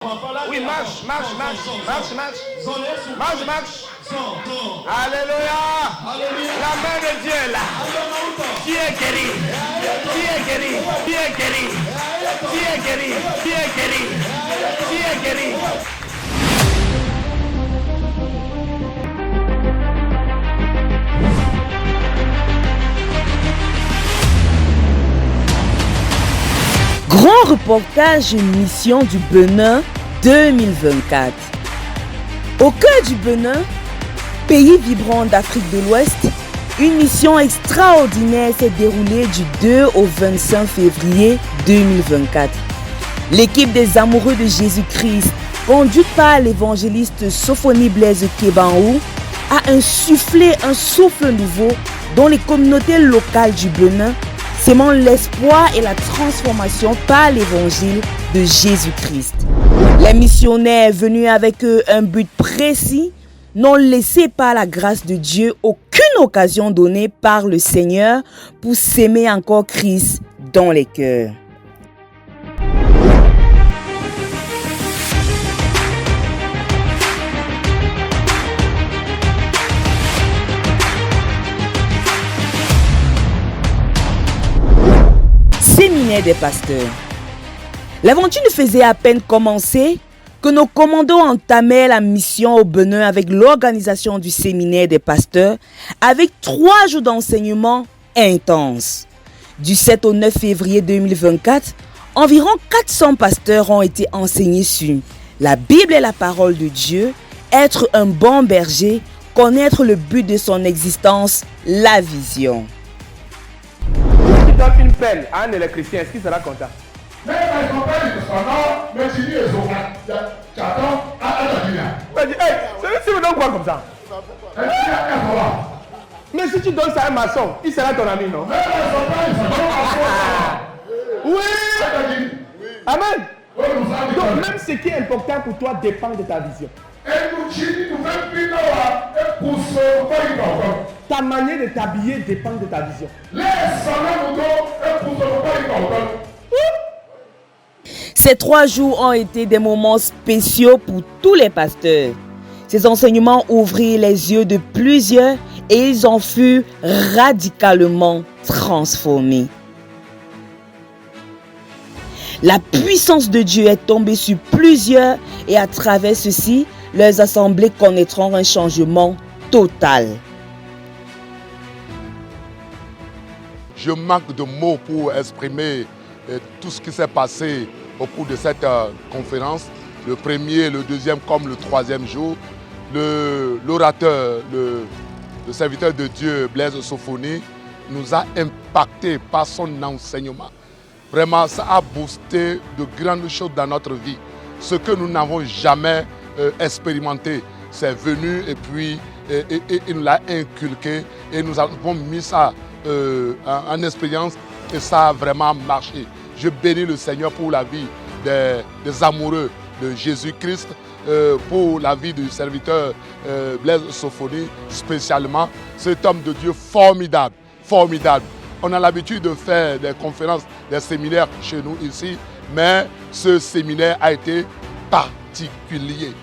Oui, marche. Alléluia. La main de Dieu est là. Qui est guéri? Grand reportage Mission du Bénin 2024. Au cœur du Bénin, pays vibrant d'Afrique de l'Ouest, une mission extraordinaire s'est déroulée du 2 au 25 février 2024. L'équipe des amoureux de Jésus-Christ, conduite par l'évangéliste Sophonie Blaise Kebanhou, a insufflé un souffle nouveau dans les communautés locales du Bénin, sémant l'espoir et la transformation par l'évangile de Jésus-Christ. Les missionnaires venus avec eux un but précis n'ont laissé par la grâce de Dieu aucune occasion donnée par le Seigneur pour s'aimer encore Christ dans les cœurs. Séminaire des pasteurs. L'aventure ne faisait à peine commencer que nos commandants entamaient la mission au Bénin avec l'organisation du séminaire des pasteurs avec 3 jours d'enseignement intense. Du 7 au 9 février 2024, environ 400 pasteurs ont été enseignés sur la Bible et la parole de Dieu, être un bon berger, connaître le but de son existence, la vision. Donne une pelle à un électricien, est-ce qu'il sera content? Mais celui-ci me donne quoi comme ça? Mais si tu donnes ça à un maçon, il sera ton ami, non? Oui! Amen! Donc même ce qui est important pour toi dépend de ta vision. Ta manière de t'habiller dépend de ta vision. Ces 3 jours ont été des moments spéciaux pour tous les pasteurs. Ces enseignements ouvrirent les yeux de plusieurs et ils en furent radicalement transformés. La puissance de Dieu est tombée sur plusieurs et à travers ceci, leurs assemblées connaîtront un changement total. Je manque de mots pour exprimer tout ce qui s'est passé au cours de cette conférence. Le premier, le deuxième comme le troisième jour. L'orateur, le serviteur de Dieu, Blaise Sophonie, nous a impacté par son enseignement. Vraiment, ça a boosté de grandes choses dans notre vie. Ce que nous n'avons jamais expérimenté, c'est venu et puis il nous l'a inculqué et nous avons mis ça en expérience et ça a vraiment marché. Je bénis le Seigneur pour la vie des amoureux de Jésus-Christ, pour la vie du serviteur Blaise Sophonie spécialement. Cet homme de Dieu formidable, formidable. On a l'habitude de faire des conférences, des séminaires chez nous ici, mais ce séminaire a été particulier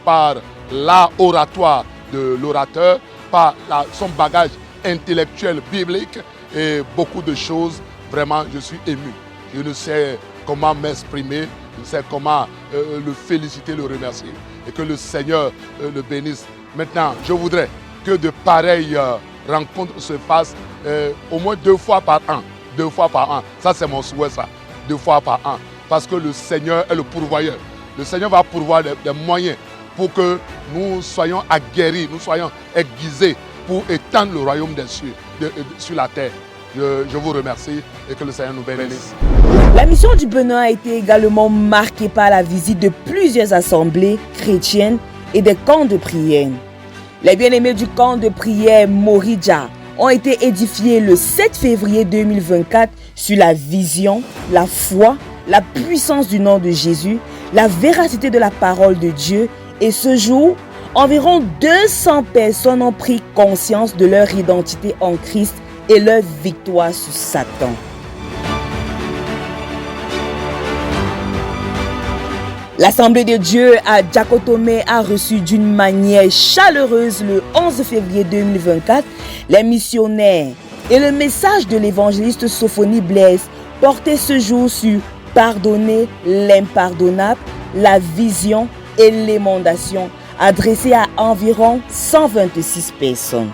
par l'oratoire de l'orateur, par son bagage intellectuel biblique et beaucoup de choses. Vraiment, je suis ému. Je ne sais comment m'exprimer, je ne sais comment le féliciter, le remercier et que le Seigneur le bénisse. Maintenant, je voudrais que de pareilles rencontres se fassent au moins 2 fois par an. 2 fois par an. Ça, c'est mon souhait, ça. 2 fois par an. Parce que le Seigneur est le pourvoyeur. Le Seigneur va pourvoir des moyens pour que nous soyons aguerris, nous soyons aiguisés pour étendre le royaume des cieux sur la terre. Je vous remercie et que le Seigneur nous bénisse. La mission du Bénin a été également marquée par la visite de plusieurs assemblées chrétiennes et des camps de prière. Les bien-aimés du camp de prière Moridja ont été édifiés le 7 février 2024 sur la vision, la foi, la puissance du nom de Jésus, la véracité de la parole de Dieu. Et ce jour, environ 200 personnes ont pris conscience de leur identité en Christ et leur victoire sur Satan. L'Assemblée de Dieu à Diakotomé a reçu d'une manière chaleureuse le 11 février 2024 les missionnaires et le message de l'évangéliste Sophonie Blaise porté ce jour sur pardonner l'impardonnable, la vision et l'émondation adressé à environ 126 personnes.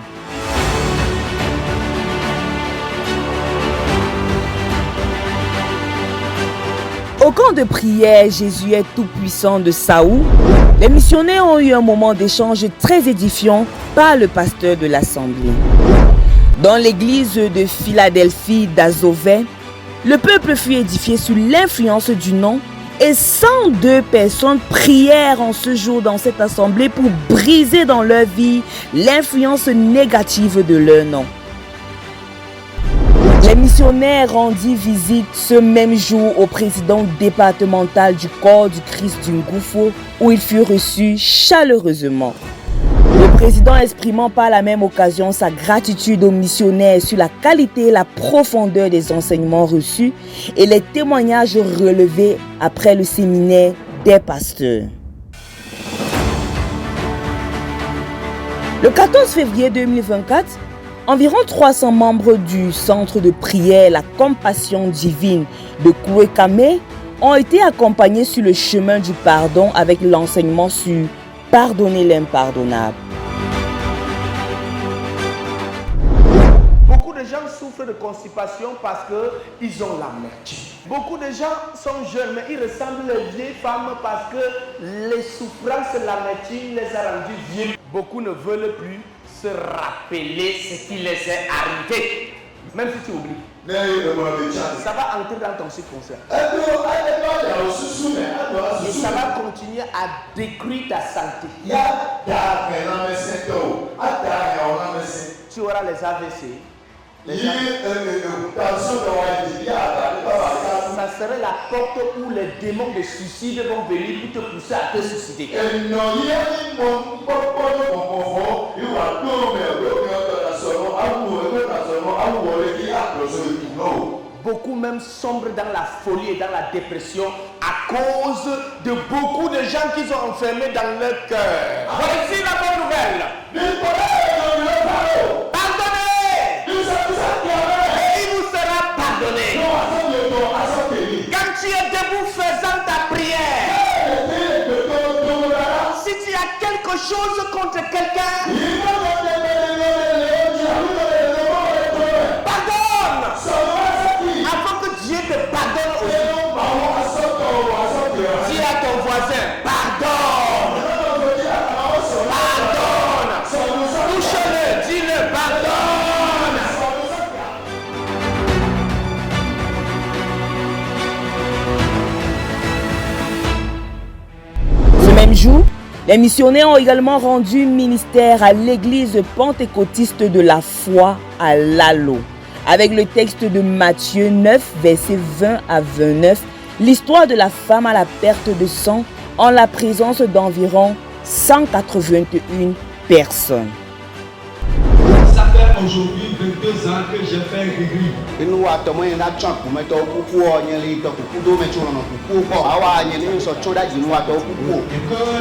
Au camp de prière Jésus est tout-puissant de Saou, les missionnaires ont eu un moment d'échange très édifiant par le pasteur de l'Assemblée. Dans l'église de Philadelphie d'Azovet, le peuple fut édifié sous l'influence du nom et 102 personnes prièrent en ce jour dans cette assemblée pour briser dans leur vie l'influence négative de leur nom. Les missionnaires rendirent visite ce même jour au président départemental du corps du Christ du Ngoufo où il fut reçu chaleureusement. Le président exprimant par la même occasion sa gratitude aux missionnaires sur la qualité et la profondeur des enseignements reçus et les témoignages relevés après le séminaire des pasteurs. Le 14 février 2024, environ 300 membres du centre de prière La Compassion Divine de Kouekame ont été accompagnés sur le chemin du pardon avec l'enseignement sur pardonner l'impardonnable. Beaucoup de gens souffrent de constipation parce qu'ils ont l'amertume. Beaucoup de gens sont jeunes, mais ils ressemblent aux vieilles femmes parce que les souffrances de l'amertume les a rendus vieux. Beaucoup ne veulent plus se rappeler ce qui les est arrivé. Même si tu oublies. Ça va entrer dans ton subconscient. Et ça va continuer à détruire ta santé. Tu auras les AVC. Ça serait la porte où les démons de suicide vont venir pour te pousser à te suicider. Beaucoup même sombrent dans la folie et dans la dépression à cause de beaucoup de gens qu'ils ont enfermés dans leur cœur. Voici la bonne nouvelle. Pardonnez! Et il vous sera pardonné. Quand tu es debout faisant ta prière, si tu as quelque chose contre quelqu'un, pardonne! Afin que Dieu te pardonne aussi. Dis à ton voisin, pardonne! Pardonne! Touche-le, dis-le, pardonne! Ce même jour, les missionnaires ont également rendu ministère à l'église pentecôtiste de la foi à Lalo, avec le texte de Matthieu 9, versets 20 à 29, l'histoire de la femme à la perte de sang en la présence d'environ 181 personnes. Ça fait aujourd'hui 22 ans que j'ai fait gris. Et que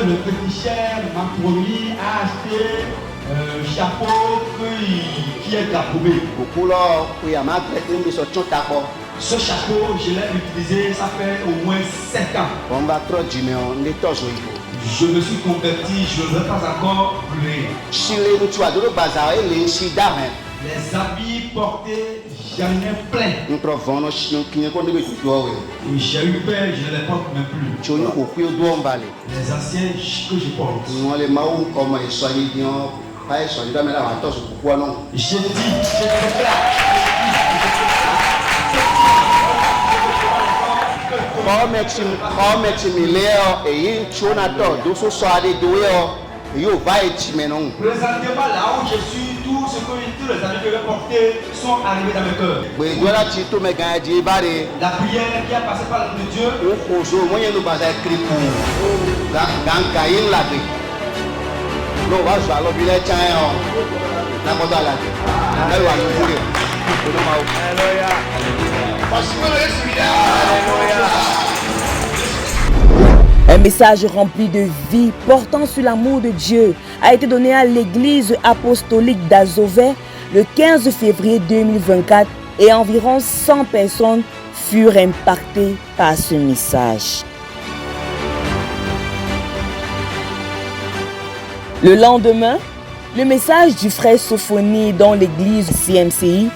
le petit cher m'a promis à acheter chapeau qui est approuvé. Ce chapeau, je l'ai utilisé, ça fait au moins 7 ans. Je me suis converti, je ne veux pas encore brûler. Les habits portés, j'en ai plein. J'ai eu peur, je ne les porte même plus. Les anciens que je porte. J'ai dit, je déclare. Présentement là où je suis, tous les amis que j'ai portés sont arrivés dans le cœur. La prière qui a passé par la de Dieu. Un message rempli de vie portant sur l'amour de Dieu a été donné à l'église apostolique d'Azové le 15 février 2024 et environ 100 personnes furent impactées par ce message. Le lendemain, le message du frère Sophonie dans l'église CMCI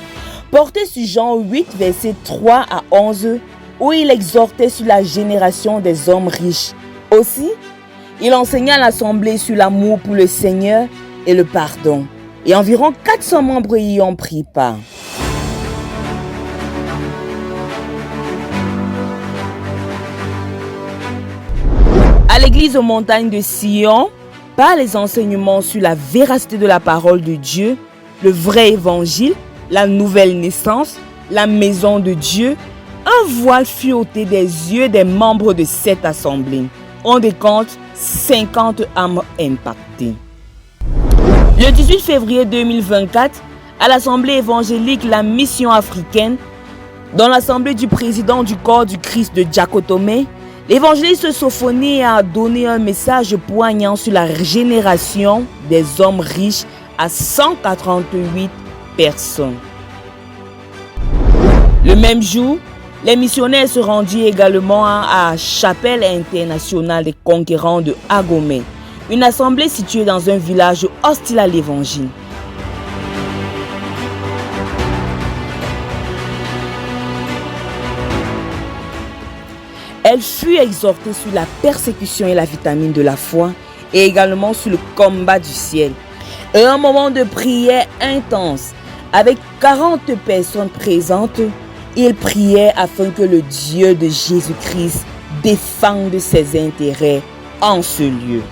portait sur Jean 8, versets 3 à 11, où il exhortait sur la génération des hommes riches. Aussi, il enseigna à l'assemblée sur l'amour pour le Seigneur et le pardon. Et environ 400 membres y ont pris part. À l'église aux montagnes de Sion, par les enseignements sur la véracité de la parole de Dieu, le vrai évangile, la nouvelle naissance, la maison de Dieu, un voile fut ôté des yeux des membres de cette assemblée. On décompte 50 âmes impactées. Le 18 février 2024, à l'Assemblée évangélique La Mission africaine, dans l'Assemblée du président du corps du Christ de Djakotomé, l'évangéliste Sophonie a donné un message poignant sur la génération des hommes riches à 188 personnes. Le même jour, les missionnaires se rendirent également à Chapelle internationale des conquérants de Agomé, une assemblée située dans un village hostile à l'évangile. Elle fut exhortée sur la persécution et la vitamine de la foi et également sur le combat du ciel. Et un moment de prière intense avec 40 personnes présentes, il priait afin que le Dieu de Jésus-Christ défende ses intérêts en ce lieu.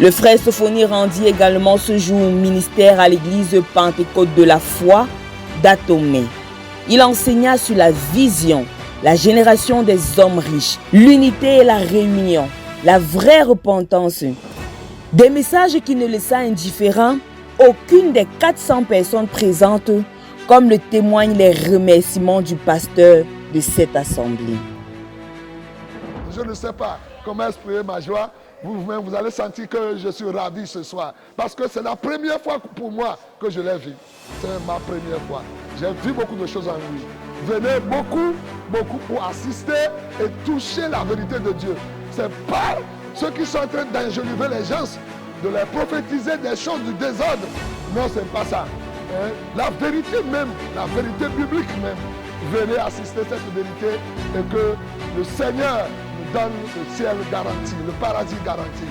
Le frère Sophonie rendit également ce jour ministère à l'église Pentecôte de la foi d'Atomé. Il enseigna sur la vision, la génération des hommes riches, l'unité et la réunion, la vraie repentance. Des messages qui ne laissaient indifférent aucune des 400 personnes présentes, comme le témoignent les remerciements du pasteur de cette assemblée. Je ne sais pas comment exprimer ma joie. Vous-même, vous allez sentir que je suis ravi ce soir. Parce que c'est la première fois pour moi que je l'ai vu. C'est ma première fois. J'ai vu beaucoup de choses en lui. Venez beaucoup pour assister et toucher la vérité de Dieu. C'est pas ceux qui sont en train d'enjoliver les gens, de leur prophétiser des choses du désordre. Non, c'est pas ça. La vérité même, la vérité biblique même. Venez assister à cette vérité et que le Seigneur nous donne le ciel garanti, le paradis garanti.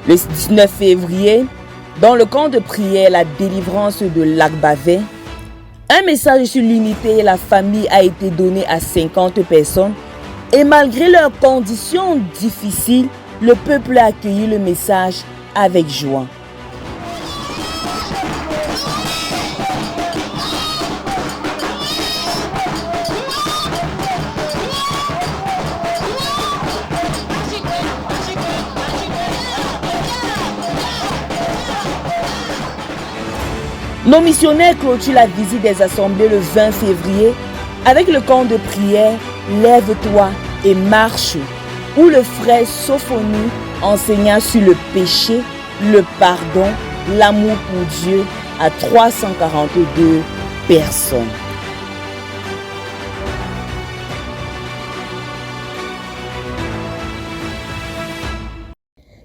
Le 19 février, dans le camp de prière La délivrance de Lagbavé, un message sur l'unité et la famille a été donné à 50 personnes et malgré leurs conditions difficiles, le peuple a accueilli le message avec joie. Nos missionnaires clôturent la visite des assemblées le 20 février avec le camp de prière « Lève-toi et marche » où le frère Sophonie enseigna sur le péché, le pardon, l'amour pour Dieu à 342 personnes.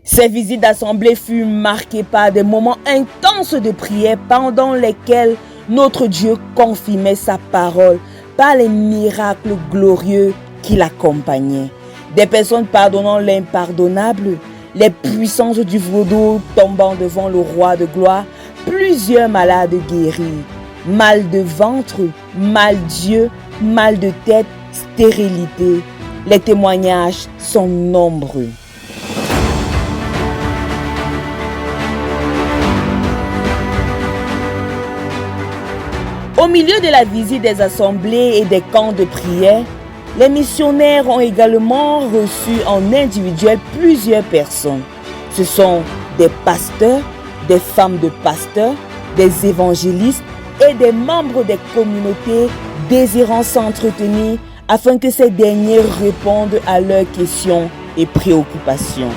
Ces visites d'assemblée furent marquées par des moments intenses de prière pendant lesquels notre Dieu confirmait sa parole par les miracles glorieux qui l'accompagnaient. Des personnes pardonnant l'impardonnable, les puissances du vaudou tombant devant le roi de gloire, plusieurs malades guéris, mal de ventre, mal d'yeux, mal de tête, stérilité. Les témoignages sont nombreux. Au milieu de la visite des assemblées et des camps de prière, les missionnaires ont également reçu en individuel plusieurs personnes. Ce sont des pasteurs, des femmes de pasteurs, des évangélistes et des membres des communautés désirant s'entretenir afin que ces derniers répondent à leurs questions et préoccupations.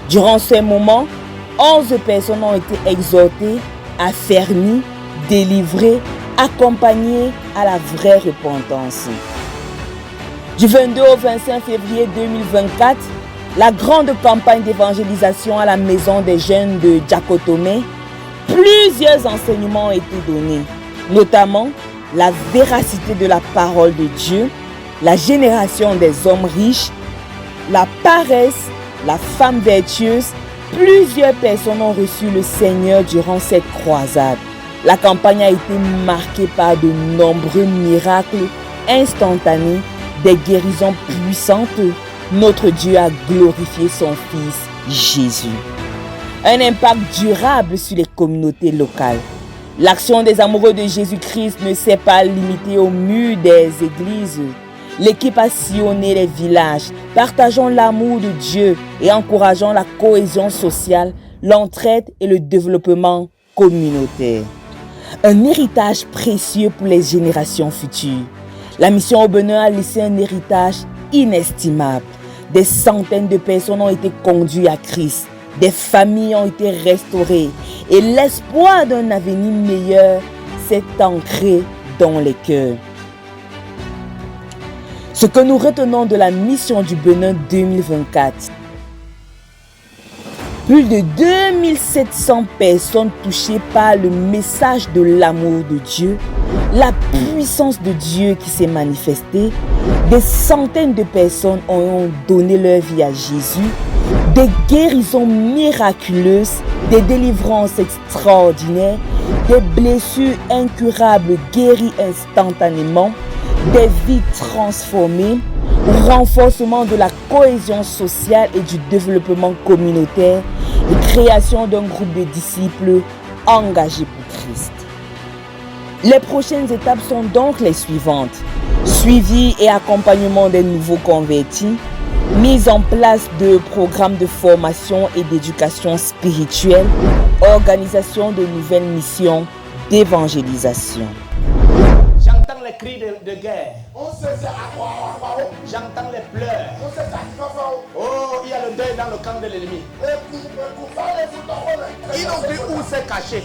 Durant ces moments, 11 personnes ont été exhortées, affermies, délivrées, accompagnées à la vraie repentance. Du 22 au 25 février 2024, la grande campagne d'évangélisation à la maison des jeunes de Djakotomé, plusieurs enseignements ont été donnés, notamment la véracité de la parole de Dieu, la génération des hommes riches, la paresse, la femme vertueuse. Plusieurs personnes ont reçu le Seigneur durant cette croisade. La campagne a été marquée par de nombreux miracles instantanés, des guérisons puissantes. Notre Dieu a glorifié son Fils Jésus. Un impact durable sur les communautés locales. L'action des amoureux de Jésus-Christ ne s'est pas limitée au mur des églises. L'équipe a sillonné les villages, partageant l'amour de Dieu et encourageant la cohésion sociale, l'entraide et le développement communautaire. Un héritage précieux pour les générations futures. La mission au Bénin a laissé un héritage inestimable. Des centaines de personnes ont été conduites à Christ. Des familles ont été restaurées. Et l'espoir d'un avenir meilleur s'est ancré dans les cœurs. Ce que nous retenons de la mission du Bénin 2024. Plus de 2700 personnes touchées par le message de l'amour de Dieu, la puissance de Dieu qui s'est manifestée. Des centaines de personnes ont donné leur vie à Jésus. Des guérisons miraculeuses, des délivrances extraordinaires, des blessures incurables guéries instantanément, des vies transformées, renforcement de la cohésion sociale et du développement communautaire et création d'un groupe de disciples engagés pour Christ. Les prochaines étapes sont donc les suivantes. Suivi et accompagnement des nouveaux convertis, mise en place de programmes de formation et d'éducation spirituelle, organisation de nouvelles missions d'évangélisation. J'entends les cris de guerre. J'entends les pleurs. Oh, il y a le deuil dans le camp de l'ennemi. Ils n'ont plus où se cacher.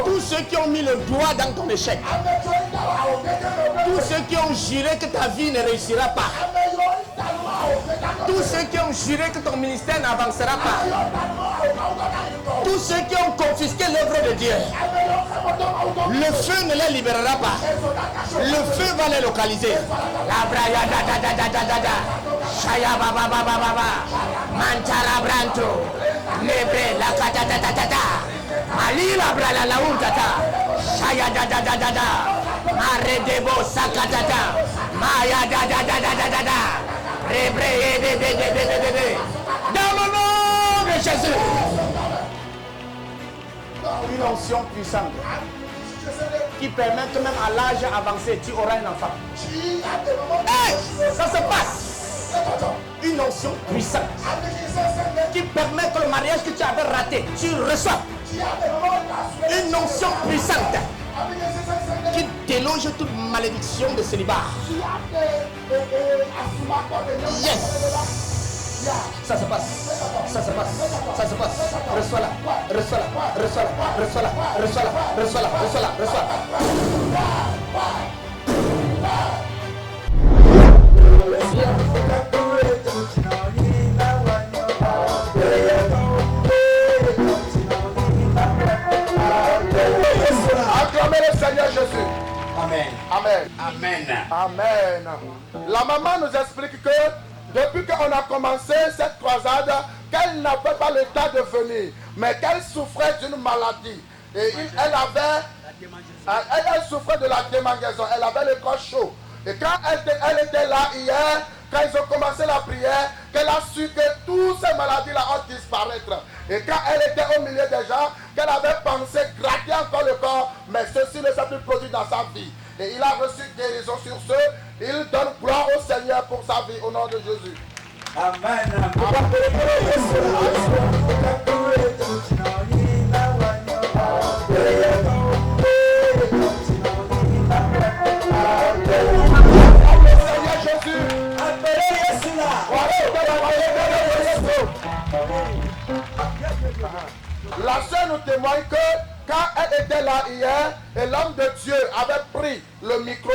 Tous ceux qui ont mis le doigt dans ton échec. Tous ceux qui ont juré que ta vie ne réussira pas. Tous ceux qui ont juré que ton ministère n'avancera pas. Tous ceux qui ont confisqué l'œuvre de Dieu. Le feu ne les libérera pas. Le feu va les localiser. La braya da da da da da da. Shaya ba ba ba ba ba ba. Mantara branto. Lebre la ka da da da da da. Ali la bra la untata. Shaya da da da da da. Mare debo sakata da. Maya da da da da da da da. Rebre de de de de de de. Dans le nom de Jésus. Une onction puissante qui permet que même à l'âge avancé, tu auras un enfant. Hey, ça se passe. Une onction puissante qui permet que le mariage que tu avais raté, tu reçois. Une onction puissante qui déloge toute malédiction de célibat. Yes. Ça se passe, ça se passe, ça se passe. Reçois-la, reçois-la, reçois-la, reçois-la, reçois-la, reçois-la, reçois-la, reçois-la. Acclamez le Seigneur Jésus. Amen. Amen. Amen. Amen. La maman nous explique que depuis qu'on a commencé cette croisade, qu'elle n'avait pas le temps de venir, mais qu'elle souffrait d'une maladie. Et elle souffrait de la démangeaison, elle avait le corps chaud. Et quand elle était là hier, quand ils ont commencé la prière, qu'elle a su que toutes ces maladies-là vont disparaître. Et quand elle était au milieu des gens, qu'elle avait pensé gratter encore le corps, mais ceci ne s'est plus produit dans sa vie. Et il a reçu guérison sur ce. Il donne gloire au Seigneur pour sa vie, au nom de Jésus. Amen. La sœur nous témoigne que quand elle était là hier et l'homme de Dieu avait pris le micro,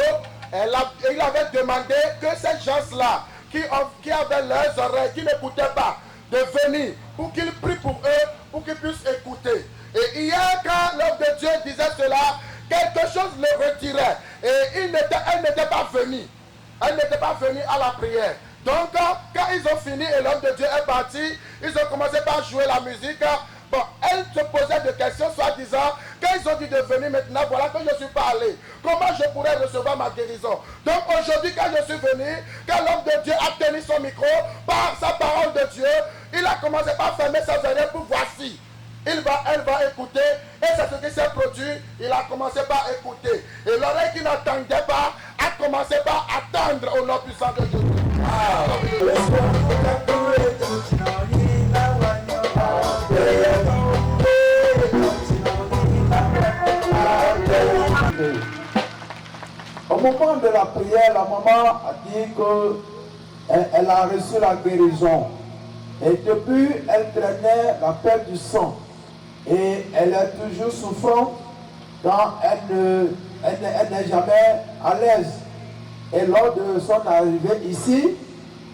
il avait demandé que ces gens-là qui avaient leurs oreilles, qui n'écoutaient pas, de venir pour qu'ils prient pour eux, pour qu'ils puissent écouter. Et hier, quand l'homme de Dieu disait cela, quelque chose le retirait. Et elle n'était pas venue. Elle n'était pas venue à la prière. Donc, quand ils ont fini et l'homme de Dieu est parti, ils ont commencé par jouer la musique. Bon, elle se posait des questions, soi-disant, quand ils ont dit de venir maintenant, voilà que je suis pas allé. Comment je pourrais recevoir ma guérison? Donc aujourd'hui, quand je suis venu, quand l'homme de Dieu a tenu son micro, par sa parole de Dieu, il a commencé par fermer ses oreilles pour voici. Elle va écouter, et c'est ce qui s'est produit. Il a commencé par écouter. Et l'oreille qui n'entendait pas a commencé par attendre au nom puissant de Dieu. Au moment de la prière, la maman a dit qu'elle a reçu la guérison. Et depuis, elle traînait la perte du sang. Et elle est toujours souffrante quand elle n'est jamais à l'aise. Et lors de son arrivée ici,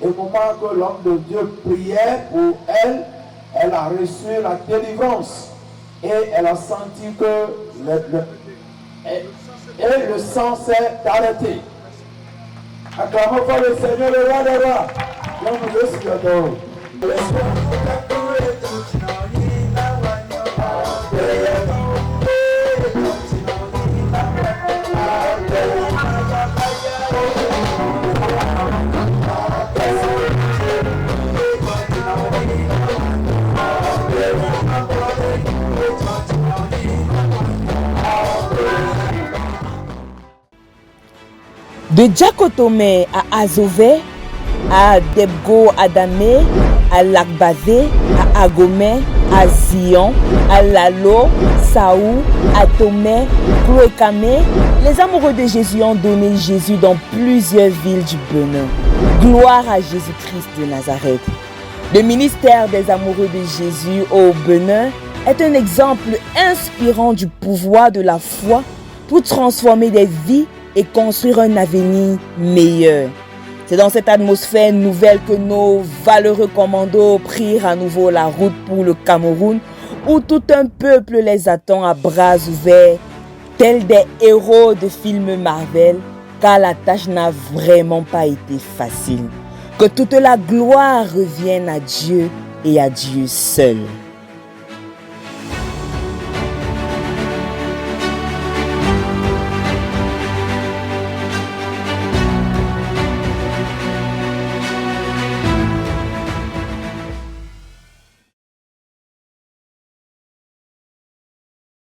au moment que l'homme de Dieu priait pour elle, elle a reçu la délivrance. Et elle a senti que le sang s'est arrêté. Acclamons pour le Seigneur, le roi des rois. L'homme de Dieu s'y adore. De Diakotome à Azové, à Debgo Adamé, à Lakbavé, à Agomé, à Zion, à Lalo, Saou, à Tomé, Kouekame, les amoureux de Jésus ont donné Jésus dans plusieurs villes du Bénin. Gloire à Jésus-Christ de Nazareth. Le ministère des amoureux de Jésus au Bénin est un exemple inspirant du pouvoir de la foi pour transformer des vies et construire un avenir meilleur. C'est dans cette atmosphère nouvelle que nos valeureux commandos prirent à nouveau la route pour le Cameroun, où tout un peuple les attend à bras ouverts, tels des héros de films Marvel, car la tâche n'a vraiment pas été facile. Que toute la gloire revienne à Dieu et à Dieu seul.